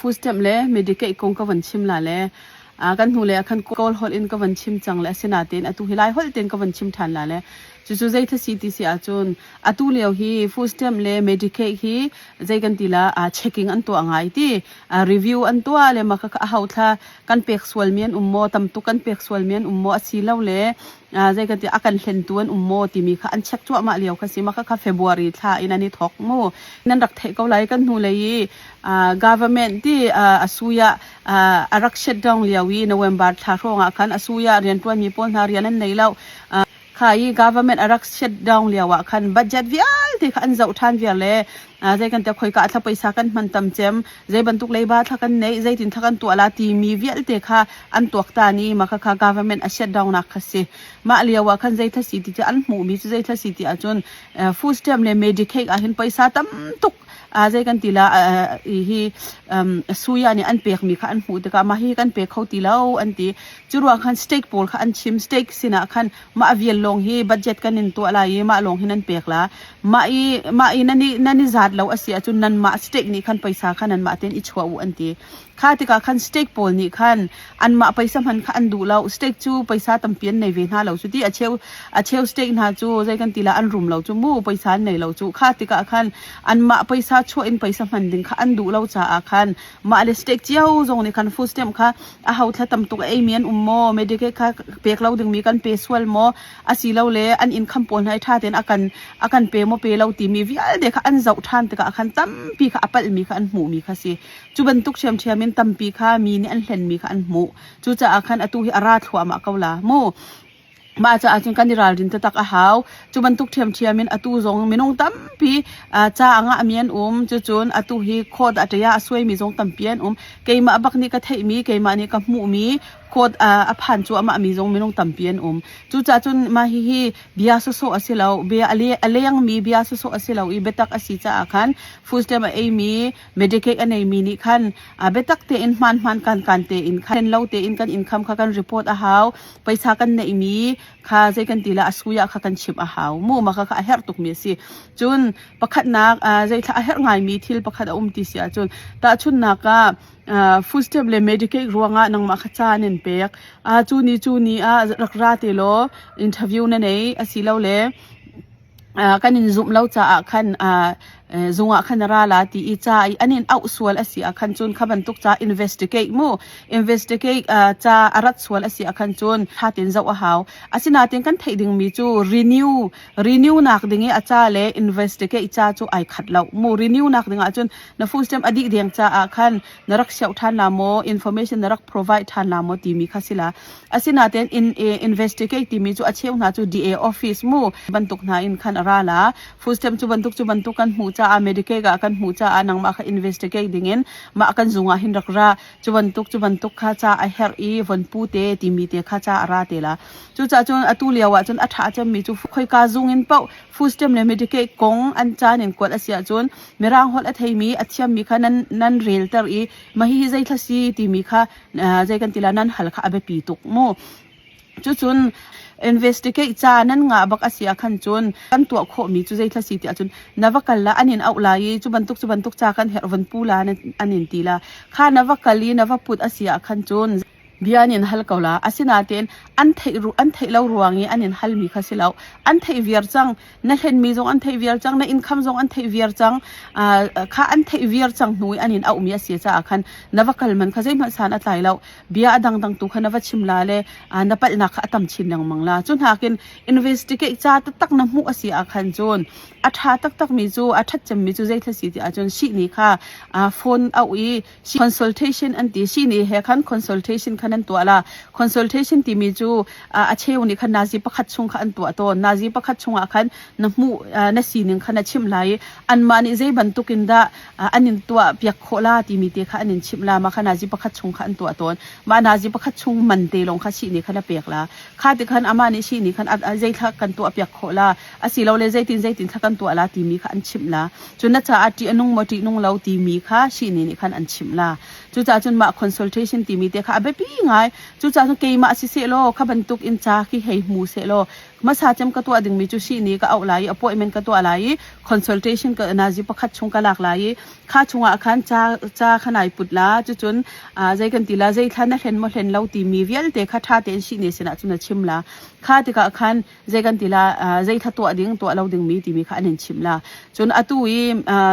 ฟูสเต็มเลยไม่ได้เกี่ยกงกับวันชิมละเลยกันหูเลยกันกอลฮอลอินกับวันชิมจังเลยสินาเต็นอตุฮิไลฮอลเต็นกับวันชิมทันละเลยจู่ๆใจทัศน์ที่เสียจนอตุเลียวฮีฟูสเต็มเลยไม่ได้เกี่ยฮีใจกันทีละเช็คกิ้งอันตัวง่ายที่รีวิวอันตัวเลยมาค่ะเขาท่ากันเปียกสวลเมียนโมตำตุกันเปียกสวลเมียนโมอาศิลาเลยใจกันที่อาการเห็นตัวโมที่มีค่ะอันเช็คจั่วมาเลียวค่ะสิมาค่ะเฟบรุรีท่าอินันนี่ทอกโมนั่นรักเทเขาไลกันหูเลย government ที่สุยารักเช็ดดองเลียวีโนเวมบาร์ท่าโรงกันสุยาเรียนตัวมีปนหาเรียนนั่นในเล่าค่ะยี่ government รักเช็ดดองเลียวกัน budget วิอัลที่ขันเจ้าท่านวิอัลเลยใจกันแต่คอยกะถ้าไปสักกันมันตำเจมใจบรรทุกเลยบ้าถ้ากันในใจตินถ้ากันตัวละตีมีวิอัลเตค่ะอันตัวตานี้มาค่ะ government เช็ดดองนักค่ะสิมาเลียวกันใจทัศน์ที่จะอันหมู่มีใจทัศน์ที่อาจนfood stamp เลย Medicaid เห็นไปสักตั้มตุกใจกันทีละฮีสุยานี่อันเปียกมีค่ะอันหมู่แต่ก็มาฮีกันเปียกเขาทีละอันที่จุดว่าคันสเต็กโพลค่ะอันชิมสเต็กสินะคันมาเวียนลงฮีบัดเจ็ตกันนินตัวอะไรมาลงฮีนั่นเปียกละมานั่นนี่จัดเราเสียจนนั้นมาสเต็กนี่คันไปสักคันนั้นมาเต็นอิจฉาอันที่ข้าที่ก็คันสเต็กโพลนี่คันอันมาไปสัมพันธ์คันดูเราสเต็กจูไปสักตั้มเปลี่ยนในเวน่าเราจุดที่เชลสเต็กน่าจูใจกันทีละอันรุมเราจูมู่ไปสักในเราจูข้าที่ก็คันอันมาไปสักช่วยไปสัมพันธ์ดึงคันดูเราจะคันมาเลสเต็กเจ้าตรงนี้คันฟูสเต็มค่ะเขาถ้าตั้มตุกเอเมียนโมไม่ได้แค่เปียกเราดึงมีกันเปสวลโมอาศิเราเลยอันอินคัมปนให้ท่าเต็นอากันเปโมเปเราตีมีวิอัลเด็กอันเจ้าท่านแต่ก็คันตั้มปีค่ะอัปเปิลมีค่ะอันหมูมีค่ะสิจูบันตุกเชียมินตั้มปีค่ะมีนี่อันเห็นมีค่ะอันหมูจูจะอาคันอตุฮิอาราทัวมาเกาลาโมมาจะอาจจะกันดิราดินตะตักอาหาวจุบันทุกเทียมมินอตุจงมินงตั้มปีจะอ่างเมียนจุนอตุฮีโคดอัจยาสวยมีจงตั้มเปียนเกยมาบักนี่ก็เทมีเกยมานี่ก็หมูมีโคดอภันจูอามามีจงมินงตั้มเปียนจูจะจุนมาฮีเบียสุโซอาศิลาเบียอะไรยังมีเบียสุโซอาศิลาอีเบตักอาศิจะอาคันฟูสเตมเอมีเมดิเคอันเอมีนี่คันเบตักเตอินมันกันเตอินคันเราเตอินกันอินคัมค่ะกันรีพอร์ตอาหาวไปสักกันในมีข้าใจกันทีละสุยาข้ากันชิมอาหาวมู่มาข้าอาเฮร์ตุกมีสิจุนประคัดนักใจข้าอาเฮร์ง่ายมีทิลประคัดติเสียจุนแต่จุนนักฟูสเต็มเลยเมดิเครัวงะนังมาขจานินเปียกจูนี่รักราเตโลอินเทอร์วิวนั่นเองสิเราเลยกันอินซุมเราจะคันจงคันราลาตีอีจ้าอันนี้เอาส่วนสิคันจุนขบันตุกจ้า investigate จ้าอารัดส่วนสิคันจุนหาตินเจ้าหาวสินาตินกันไทยดึงมีจู renew นักดึงจ้าเลย investigate จ้าจูไอขัดเราrenew นักดึงจุนนฟูสเต็มอดีตเดียงจ้าคันนรักเชี่ยวท่านลามinformation นรัก provide ท่านลามตีมีข้าศิลาสินาตินinvestigate ตีมีจูเชี่ยวนาจู DA office บันตุกนาอินคันราลาฟูสเต็มจูบันตุกกันหูจะอเมริกากันหูจะนังมาค่ะ investigate ดิ่งมากันจุงหินรักราจุบันตุกข้าจะไอเฮร์อีวันปูเตติมีเตข้าจะอาราเตละจุจะจนอตุเลียวจนอัฐาจะมีจุค่อยกาจุงอินเป้าฟูสเต็มเลย medical กงอันจานินกวดอาเซียจนเมรังฮอลอัฐมีอัฐยมมีค่ะนั้นเรลเตอร์อีมาฮีใจทัศน์ติมีค่ะใจกันติละนั้นฮัลค่ะอเบปีตุกโมจุนinvestigate จานั่นงาบักอาเซียขันจุนกันตัวโคมีจุใจทัศน์ที่จุนนวักละอันนี้เอาลายจุบันตุกจากันเฮรวันปูลาอันนี้ตีละข้านวักลีนวักพุดอาเซียขันจุนเบียนินฮัลกาวลาอาศินาเตนอันเทเลารวงีอันนินฮัลมีข้าศิลาอันเทเวียร์จังนั่นเห็นมีจงอันเทเวียร์จังนั่นอินคัมจงอันเทเวียร์จังข้าอันเทเวียร์จังหนุ่ยอันนินเอามีอาเซียจ้าขันนวักลมันข้าใจมันสานอัตไลแล้วเบียดังตุขันนวัชิมลาเลนับเป็นนักอัตมชินยังมังลาจนหากิน investigate จ้าตักน้ำมูอาเซียขันจนอัฐาตักมีจูอัฐจำมีจูใจทัศน์ที่จนชีนี่ค่ะโฟนเอาอี consultation อันที่ชีนี่เฮขัน consultationขันนั่นตัวละ consultation ที่มีจูอาเชวนี่ขันนาจีประคัดชงขันตัวตนนาจีประคัดชงขันน้ำมูนัสีนึงขันชิมลายอันมานี่ใจบรรทุกินดาอันนี้ตัวเปียกโคลาที่มีเตะขันอันนี้ชิมลามาขันนาจีประคัดชงขันตัวตนมานาจีประคัดชงมันเตลงขันชีนี่ขันเปียกละข้าที่ขันอามานี่ชีนี่ขันใจทักกันตัวเปียกโคลาอาศิเราเลยใจตินทักกันตัวละที่มีขันชิมลาจนนัชอาทิอนุมตินุงเราที่มีค่ะชีนี่ขันอันชิมลาจุดจาจนมา consultation ที่มีเตะขันเบปี ง่ายจู่จ้าเกยมาสิเสโลขบันตุกอินจาคีให้หมูเสโลมาซาจำก็ตัวดึงมีจุชีนี้ก็เอาไหลappointmentก็ตัวไหล consultation ก็นาจิปคัดชงก็หลากหลายค่าชงอาคารจ้าขนาดปุดละจนใจกันตีละใจท่านนั่นเห็นมาเห็นเราตีมีเวียนแต่ค่าท่าเต็นชีนี้สินะจุนชิมละค่าที่ก็อาคารใจกันตีละใจท่าตัวดึงเราดึงมีตีมีค่าเน้นชิมละจนอตุย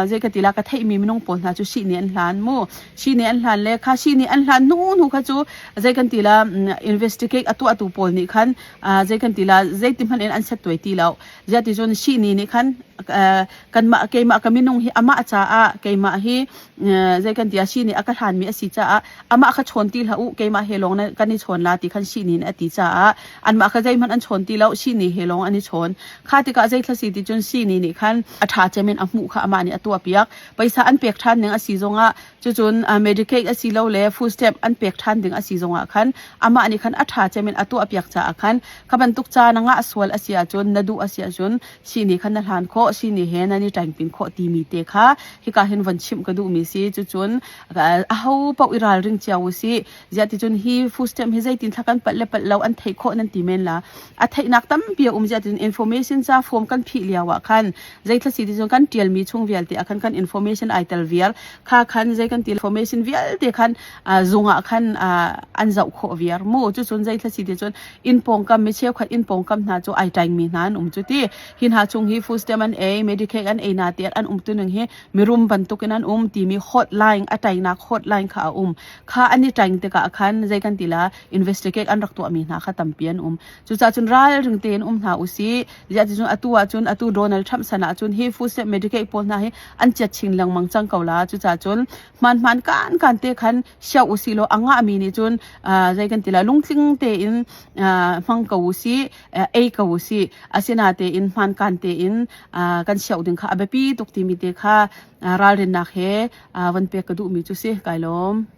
ใจกันตีละก็เทมีไม่น้องปนนะจุชีนี้อันหลานมูชีนี้อันหลานเลยค่าชีนี้อันหลานนู่นหูค่ะจูใจกันตีละ investigate อตุปนนี่คันใจกันตีละใจที่มันอันเสร็จตัวตีแล้วจะที่จนชีนี้คันกันมาเกยมากันมินงฮิอามาจ้าเกยมาฮิใจกันตีชีนี้อากาศหันมีอสิจ้าอามาอากาศชนตีละอุเกยมาเฮลงนั้นกันนี่ชนลาติคันชีนี้อติจ้าอันมาอากาศใจมันอันชนตีแล้วชีนี้เฮลงอันนี้ชนข้าติกาใจทศติจนชีนี้นี่คันอัฐาเจมินอมุข้าอามานี่ตัวเปียกไปซาอันเปียกทันหนึ่งอสิจงะจนmedical อสิเลวเล่ full step อันเปียกทันหนึ่งอสิจงะคันอามานี่คันอัฐาเจมินตัวเปียกจ้าคันขบันตุกจ้านงะสวลอสิอาจนนดูอสิอาจนชีนี้คันนันโคชีนี้เฮนันนี่แต่งเป็นโคตีมีเตค่ะฮิกาเห็นวันชิมก็ดูมีสิจนเอาปอกอิราลริงเจ้าสิจะที่จนฮีฟูสเต็มฮิใจตินทักกันปัดเล็บปัดเราอันไทยโคนันตีเมนละอันไทยนักตั้มเปียจะติน information จ้าฟอร์มกันพิเลียวคันใจทัศน์ที่จนกันเตียลมีช่วงเวียลเตะคัน information ไอเตลเวียลค่าคันใจกันเตียล information เวียลเตะคันจงคันอันเจ้าโคเวียลมูจนใจทัศน์ที่จนอินปองกันไม่เชี่ยวคันอินปองกันน่าจะไอใจมีนั้นจุดที่หินหาช่วงฮีฟูสเต็มอันmedical อันนาเตียอันตัวหนึ่งเฮมีรุมบรรทุกนั้นตีมีฮอตไลน์อัตไยนักฮอตไลน์ข้าข้าอันนี้ใจเตะกับคันใจกันตีละ investigate อันรักตัวมีนาข้าตั้มเปียนจุดจ่าจนร้ายถึงเตียนหาอุซีจะจนอตัวโดนัลด์ทรัมป์สนะจนฮีฟูสเต็ม medical ปนนะเฮอันจัดชิงหลังมังจังเกาลาจุดจ่าจนมันการเตะคันเชี่ยวอุซีโลอังอามีนี่จนใจกันตีละลุงซิงเตอินฟังเกาอุซีเกาอุซีอาศินาเตอินมันการเตอินกันเชี่ยวดึงข้าแบบปีตุกตีมีเตค่ะรัลเรนนักเฮวันเปียกกระดูมีจุสิไกลลม